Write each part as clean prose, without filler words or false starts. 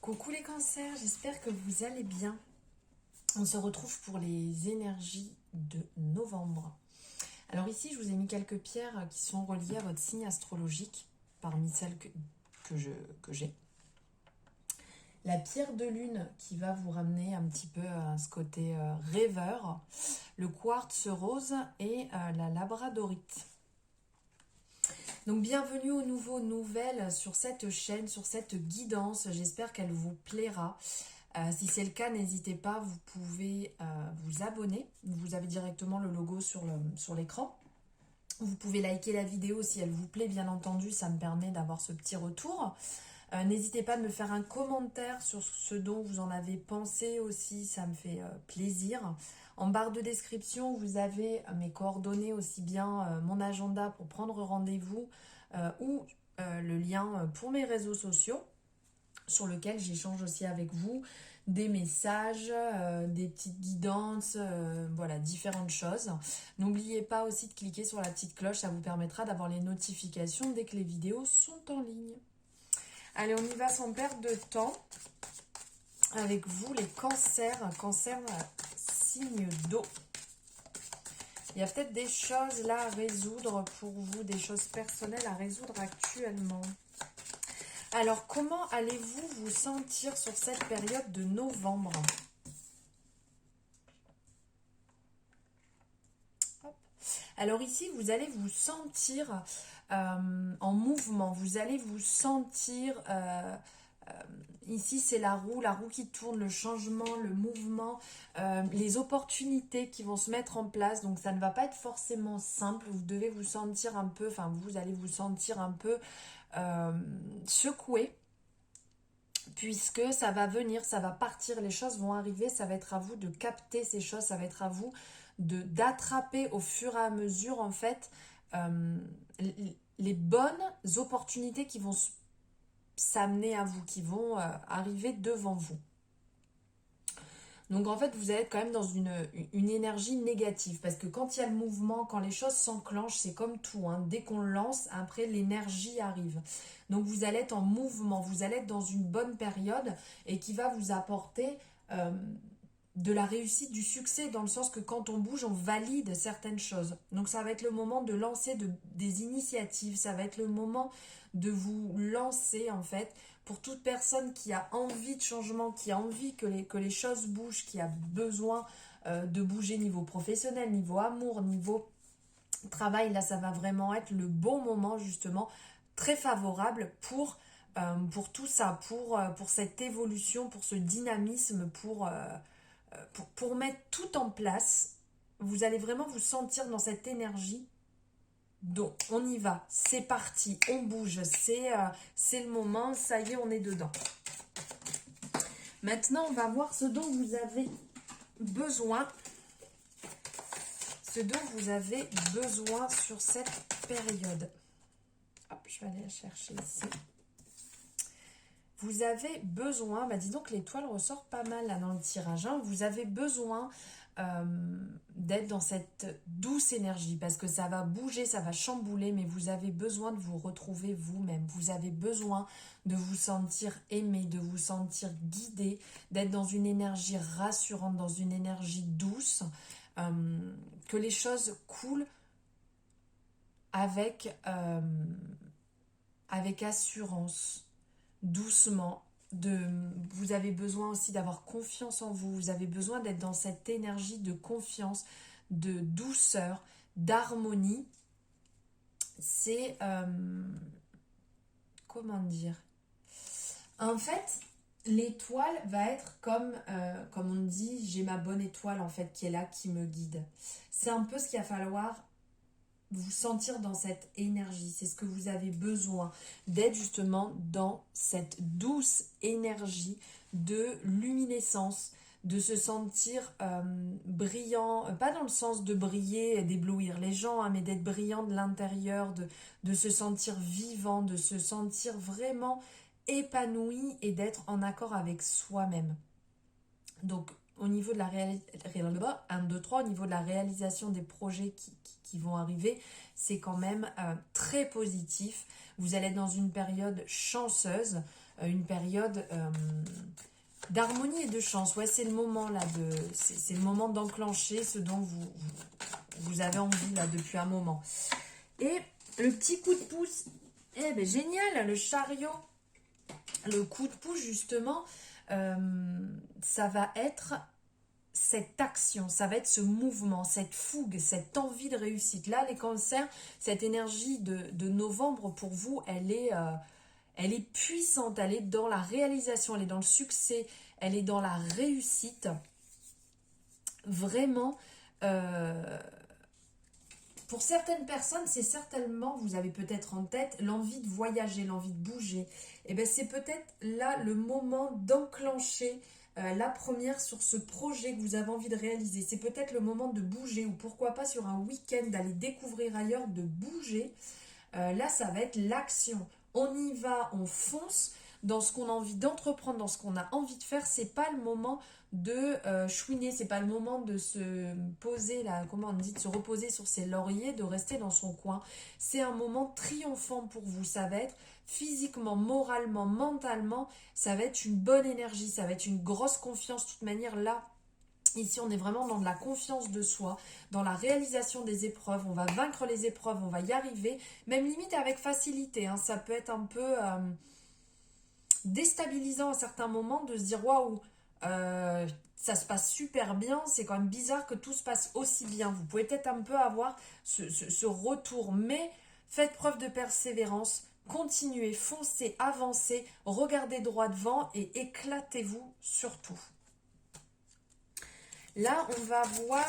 Coucou les cancers, j'espère que vous allez bien. On se retrouve pour les énergies de novembre. Alors ici, je vous ai mis quelques pierres qui sont reliées à votre signe astrologique, parmi celles que j'ai. La pierre de lune qui va vous ramener un petit peu à ce côté rêveur, le quartz rose et la labradorite. Donc bienvenue aux nouvelles sur cette chaîne, sur cette guidance. J'espère qu'elle vous plaira. Si c'est le cas, n'hésitez pas, vous pouvez vous abonner. Vous avez directement le logo sur l'écran. Vous pouvez liker la vidéo si elle vous plaît, bien entendu, ça me permet d'avoir ce petit retour. N'hésitez pas à me faire un commentaire sur ce dont vous en avez pensé aussi, ça me fait plaisir. En barre de description, vous avez mes coordonnées, aussi bien mon agenda pour prendre rendez-vous ou le lien pour mes réseaux sociaux sur lequel j'échange aussi avec vous des messages, des petites guidances, voilà, différentes choses. N'oubliez pas aussi de cliquer sur la petite cloche, ça vous permettra d'avoir les notifications dès que les vidéos sont en ligne. Allez, on y va sans perdre de temps avec vous, les cancers, signe d'eau. Il y a peut-être des choses là à résoudre pour vous, des choses personnelles à résoudre actuellement. Alors, comment allez-vous vous sentir sur cette période de novembre? Hop. Alors ici, vous allez vous sentir en mouvement. Vous allez vous sentir... ici, c'est la roue qui tourne, le changement, le mouvement, les opportunités qui vont se mettre en place. Donc, ça ne va pas être forcément simple. Vous devez vous sentir un peu... Enfin, vous allez vous sentir un peu... secoué, puisque ça va venir, ça va partir, les choses vont arriver, ça va être à vous de capter ces choses, ça va être à vous d'attraper au fur et à mesure en fait les bonnes opportunités qui vont s'amener à vous, qui vont arriver devant vous. Donc en fait, vous allez être quand même dans une énergie négative. Parce que quand il y a le mouvement, quand les choses s'enclenchent, c'est comme tout. Hein. Dès qu'on lance, après l'énergie arrive. Donc vous allez être en mouvement, vous allez être dans une bonne période et qui va vous apporter de la réussite, du succès, dans le sens que quand on bouge, on valide certaines choses. Donc ça va être le moment de lancer des initiatives, ça va être le moment de vous lancer en fait. Pour toute personne qui a envie de changement, qui a envie que les choses bougent, qui a besoin de bouger niveau professionnel, niveau amour, niveau travail, là ça va vraiment être le bon moment justement, très favorable pour tout ça, pour cette évolution, pour ce dynamisme, pour mettre tout en place. Vous allez vraiment vous sentir dans cette énergie. Donc, on y va, c'est parti, on bouge, c'est le moment, ça y est, on est dedans. Maintenant, on va voir ce dont vous avez besoin. Ce dont vous avez besoin sur cette période. Hop, je vais aller la chercher ici. Vous avez besoin, dis donc l'étoile ressort pas mal là dans le tirage. Hein. Vous avez besoin d'être dans cette douce énergie parce que ça va bouger, ça va chambouler, mais vous avez besoin de vous retrouver vous-même. Vous avez besoin de vous sentir aimé, de vous sentir guidé, d'être dans une énergie rassurante, dans une énergie douce, que les choses coulent avec assurance, doucement. Vous avez besoin aussi d'avoir confiance en vous, vous avez besoin d'être dans cette énergie de confiance, de douceur, d'harmonie. C'est comment dire, en fait l'étoile va être comme on dit, j'ai ma bonne étoile en fait qui est là, qui me guide. C'est un peu ce qu'il va falloir vous sentir dans cette énergie, c'est ce que vous avez besoin, d'être justement dans cette douce énergie de luminescence, de se sentir brillant, pas dans le sens de briller et d'éblouir les gens, hein, mais d'être brillant de l'intérieur, de se sentir vivant, de se sentir vraiment épanoui et d'être en accord avec soi-même. Donc au niveau de la au niveau de la réalisation des projets qui vont arriver, c'est quand même très positif. Vous allez être dans une période chanceuse. une période d'harmonie et de chance. Ouais, c'est le moment là, c'est le moment d'enclencher ce dont vous avez envie là depuis un moment. Et le petit coup de pouce, eh ben génial, le chariot. Le coup de pouce justement, ça va être cette action, ça va être ce mouvement, cette fougue, cette envie de réussite. Là, les cancers, cette énergie de novembre pour vous, elle est puissante, elle est dans la réalisation, elle est dans le succès, elle est dans la réussite. Vraiment, pour certaines personnes, c'est certainement, vous avez peut-être en tête l'envie de voyager, l'envie de bouger. Et bien c'est peut-être là le moment d'enclencher la première sur ce projet que vous avez envie de réaliser. C'est peut-être le moment de bouger ou pourquoi pas sur un week-end d'aller découvrir ailleurs, de bouger. Là, ça va être l'action. On y va, on fonce dans ce qu'on a envie d'entreprendre, dans ce qu'on a envie de faire. C'est pas le moment de chouiner, c'est pas le moment de se poser là, comment on dit, de se reposer sur ses lauriers, de rester dans son coin. C'est un moment triomphant pour vous. Ça va être physiquement, moralement, mentalement, ça va être une bonne énergie, ça va être une grosse confiance. De toute manière, là, ici, on est vraiment dans de la confiance de soi, dans la réalisation des épreuves. On va vaincre les épreuves, on va y arriver, même limite avec facilité. Hein. Ça peut être un peu déstabilisant à certains moments de se dire waouh, ça se passe super bien, c'est quand même bizarre que tout se passe aussi bien. Vous pouvez peut-être un peu avoir ce retour, mais faites preuve de persévérance, continuez, foncez, avancez, regardez droit devant et éclatez-vous surtout. Là, on va voir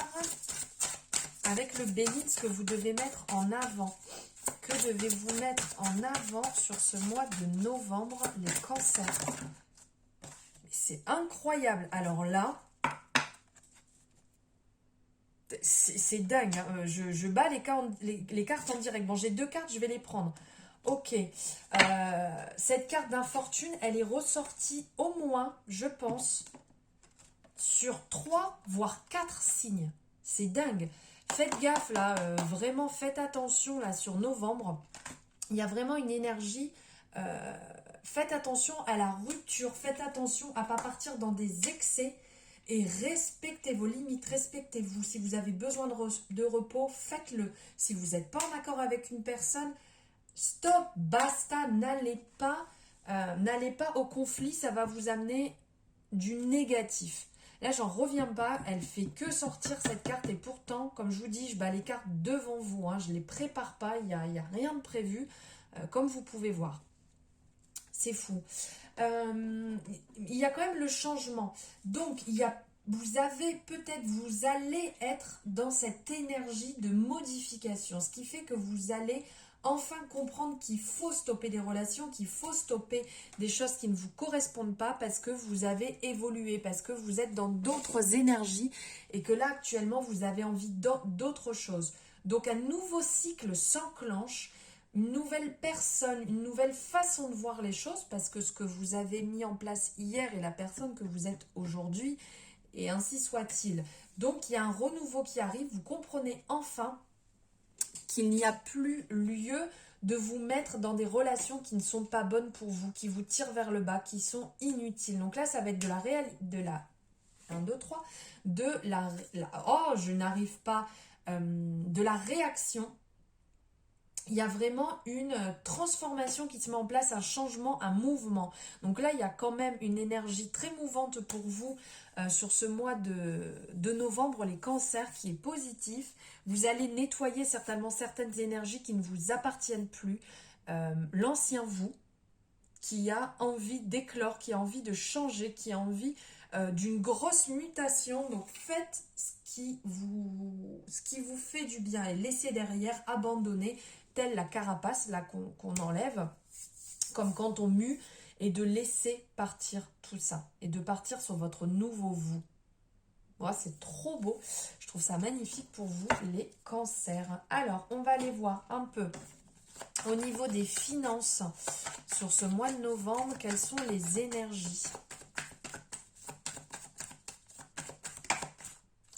avec le bélier ce que vous devez mettre en avant. Que devez-vous mettre en avant sur ce mois de novembre, les cancers? C'est incroyable. Alors là, c'est dingue. Hein. Je bats les cartes en direct. Bon, j'ai 2 cartes, je vais les prendre. Ok. Cette carte d'infortune, elle est ressortie au moins, je pense, sur 3, voire 4 signes. C'est dingue. Faites gaffe là, vraiment faites attention là sur novembre. Il y a vraiment une énergie. Faites attention à la rupture, faites attention à ne pas partir dans des excès et respectez vos limites, respectez-vous. Si vous avez besoin de repos, faites-le. Si vous n'êtes pas en accord avec une personne, stop, basta, n'allez pas au conflit, ça va vous amener du négatif. Là, j'en reviens pas, elle fait que sortir cette carte et pourtant, comme je vous dis, je bats les cartes devant vous, hein, je ne les prépare pas, il n'y a rien de prévu, comme vous pouvez voir. C'est fou. Il y a quand même le changement. Donc, vous allez être dans cette énergie de modification, ce qui fait que vous allez enfin comprendre qu'il faut stopper des relations, qu'il faut stopper des choses qui ne vous correspondent pas parce que vous avez évolué, parce que vous êtes dans d'autres énergies et que là, actuellement, vous avez envie d'autre chose. Donc, un nouveau cycle s'enclenche, une nouvelle personne, une nouvelle façon de voir les choses parce que ce que vous avez mis en place hier est la personne que vous êtes aujourd'hui et ainsi soit-il. Donc, il y a un renouveau qui arrive, vous comprenez enfin qu'il n'y a plus lieu de vous mettre dans des relations qui ne sont pas bonnes pour vous, qui vous tirent vers le bas, qui sont inutiles. Donc là, ça va être de la réaction. Il y a vraiment une transformation qui se met en place, un changement, un mouvement. Donc là, il y a quand même une énergie très mouvante pour vous sur ce mois de novembre, les cancers, qui est positif. Vous allez nettoyer certainement certaines énergies qui ne vous appartiennent plus. L'ancien vous, qui a envie d'éclore, qui a envie de changer, qui a envie d'une grosse mutation. Donc faites ce qui vous fait du bien et laissez derrière, abandonner, telle la carapace là qu'on enlève, comme quand on mue, et de laisser partir tout ça et de partir sur votre nouveau vous. Voilà, c'est trop beau, je trouve ça magnifique pour vous les cancers. Alors on va aller voir un peu au niveau des finances sur ce mois de novembre, quelles sont les énergies.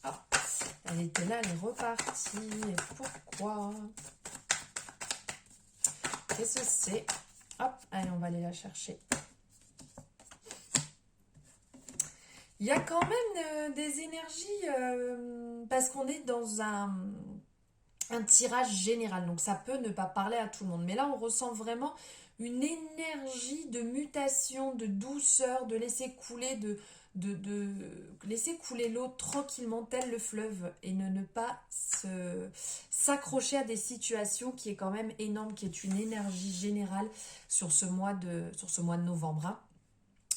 Ah, elle était là, elle est repartie. Et pourquoi? Qu'est-ce que c'est? Hop, allez, on va aller la chercher. Il y a quand même des énergies, parce qu'on est dans un tirage général, donc ça peut ne pas parler à tout le monde. Mais là, on ressent vraiment une énergie de mutation, de douceur, de laisser couler, de laisser couler l'eau tranquillement, tel le fleuve, et ne pas s'accrocher à des situations qui est quand même énorme, qui est une énergie générale sur ce mois de novembre, hein.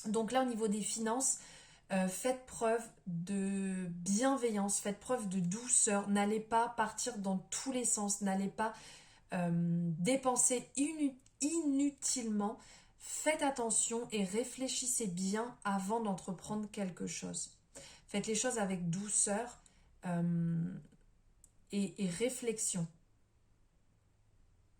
Donc là, au niveau des finances, faites preuve de bienveillance, faites preuve de douceur, n'allez pas partir dans tous les sens, n'allez pas dépenser inutilement. Faites attention et réfléchissez bien avant d'entreprendre quelque chose. Faites les choses avec douceur et réflexion.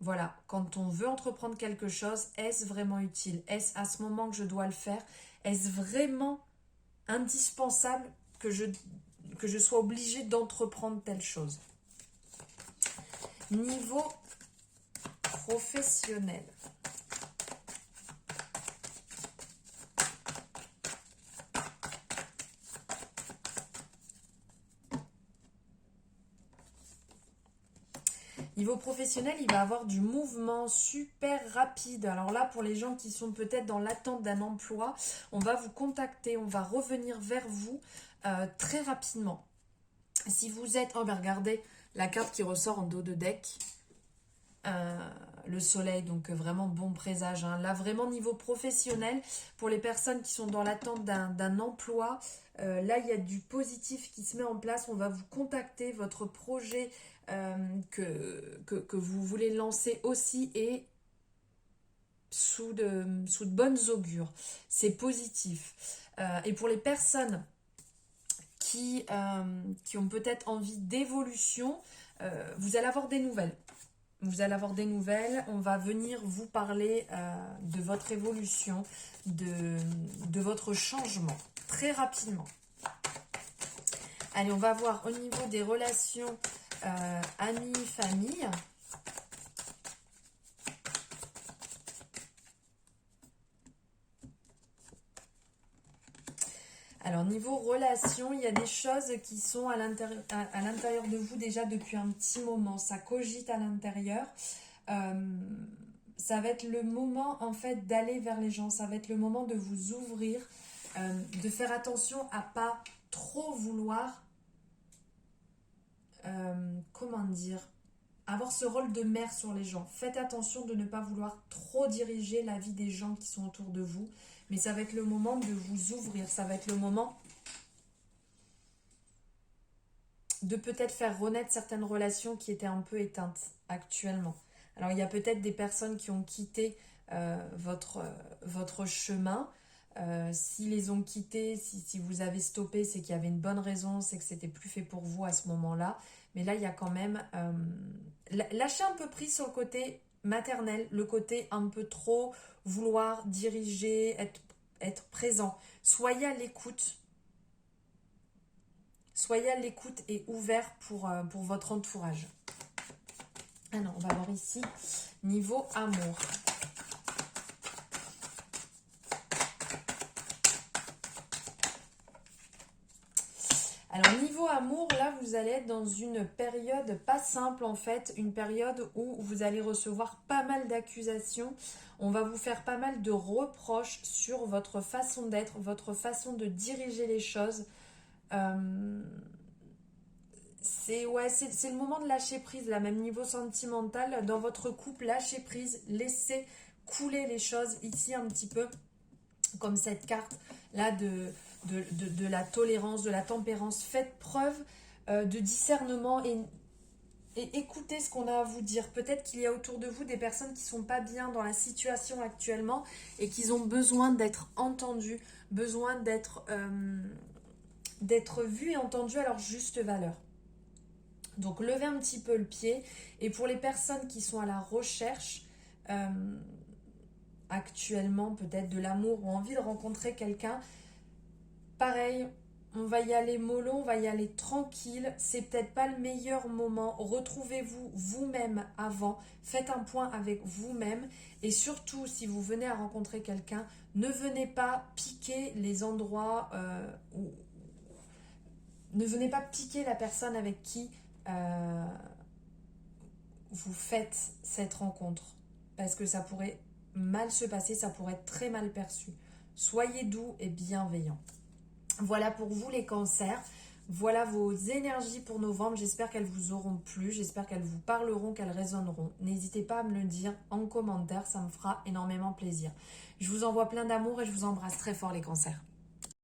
Voilà, quand on veut entreprendre quelque chose, est-ce vraiment utile? Est-ce à ce moment que je dois le faire? Est-ce vraiment indispensable que je sois obligée d'entreprendre telle chose? Niveau professionnel. Niveau professionnel, il va avoir du mouvement super rapide. Alors là, pour les gens qui sont peut-être dans l'attente d'un emploi, on va vous contacter, on va revenir vers vous très rapidement. Si vous êtes... Oh ben regardez, la carte qui ressort en dos de deck. Le soleil, donc vraiment bon présage, hein. Là, vraiment niveau professionnel, pour les personnes qui sont dans l'attente d'un emploi, là, il y a du positif qui se met en place. On va vous contacter, votre projet que vous voulez lancer aussi est sous de bonnes augures. C'est positif. Et pour les personnes qui ont peut-être envie d'évolution, vous allez avoir des nouvelles. Vous allez avoir des nouvelles, on va venir vous parler de votre évolution, de votre changement, très rapidement. Allez, on va voir au niveau des relations amis, famille. Alors, niveau relation, il y a des choses qui sont à l'intérieur de vous déjà depuis un petit moment. Ça cogite à l'intérieur. Ça va être le moment, en fait, d'aller vers les gens. Ça va être le moment de vous ouvrir, de faire attention à pas trop vouloir, comment dire, avoir ce rôle de mère sur les gens. Faites attention de ne pas vouloir trop diriger la vie des gens qui sont autour de vous. Mais ça va être le moment de vous ouvrir. Ça va être le moment de peut-être faire renaître certaines relations qui étaient un peu éteintes actuellement. Alors, il y a peut-être des personnes qui ont quitté votre chemin. S'ils les ont quittés, si vous avez stoppé, c'est qu'il y avait une bonne raison, c'est que c'était plus fait pour vous à ce moment-là. Mais là, il y a quand même... lâchez un peu prise sur le côté maternel, le côté un peu trop vouloir diriger, être présent. Soyez à l'écoute. Soyez à l'écoute et ouvert pour votre entourage. Ah non, on va voir ici, niveau amour. Alors, niveau amour, là, vous allez être dans une période pas simple, en fait. Une période où vous allez recevoir pas mal d'accusations. On va vous faire pas mal de reproches sur votre façon d'être, votre façon de diriger les choses. C'est le moment de lâcher prise, là, même niveau sentimental. Dans votre couple, lâchez prise, laissez couler les choses ici un petit peu. Comme cette carte là de la tolérance, de la tempérance. Faites preuve de discernement et écoutez ce qu'on a à vous dire. Peut-être qu'il y a autour de vous des personnes qui ne sont pas bien dans la situation actuellement et qui ont besoin d'être entendues, besoin d'être vues et entendues à leur juste valeur. Donc levez un petit peu le pied. Et pour les personnes qui sont à la recherche actuellement peut-être de l'amour ou envie de rencontrer quelqu'un, pareil, On va y aller mollo, on va y aller tranquille. C'est peut-être pas le meilleur moment. Retrouvez-vous vous-même avant. Faites un point avec vous-même. Et surtout, si vous venez à rencontrer quelqu'un, ne venez pas piquer les endroits où... Ne venez pas piquer la personne avec qui vous faites cette rencontre. Parce que ça pourrait mal se passer, ça pourrait être très mal perçu. Soyez doux et bienveillants. Voilà pour vous les cancers. Voilà vos énergies pour novembre. J'espère qu'elles vous auront plu. J'espère qu'elles vous parleront, qu'elles résonneront. N'hésitez pas à me le dire en commentaire. Ça me fera énormément plaisir. Je vous envoie plein d'amour et je vous embrasse très fort les cancers.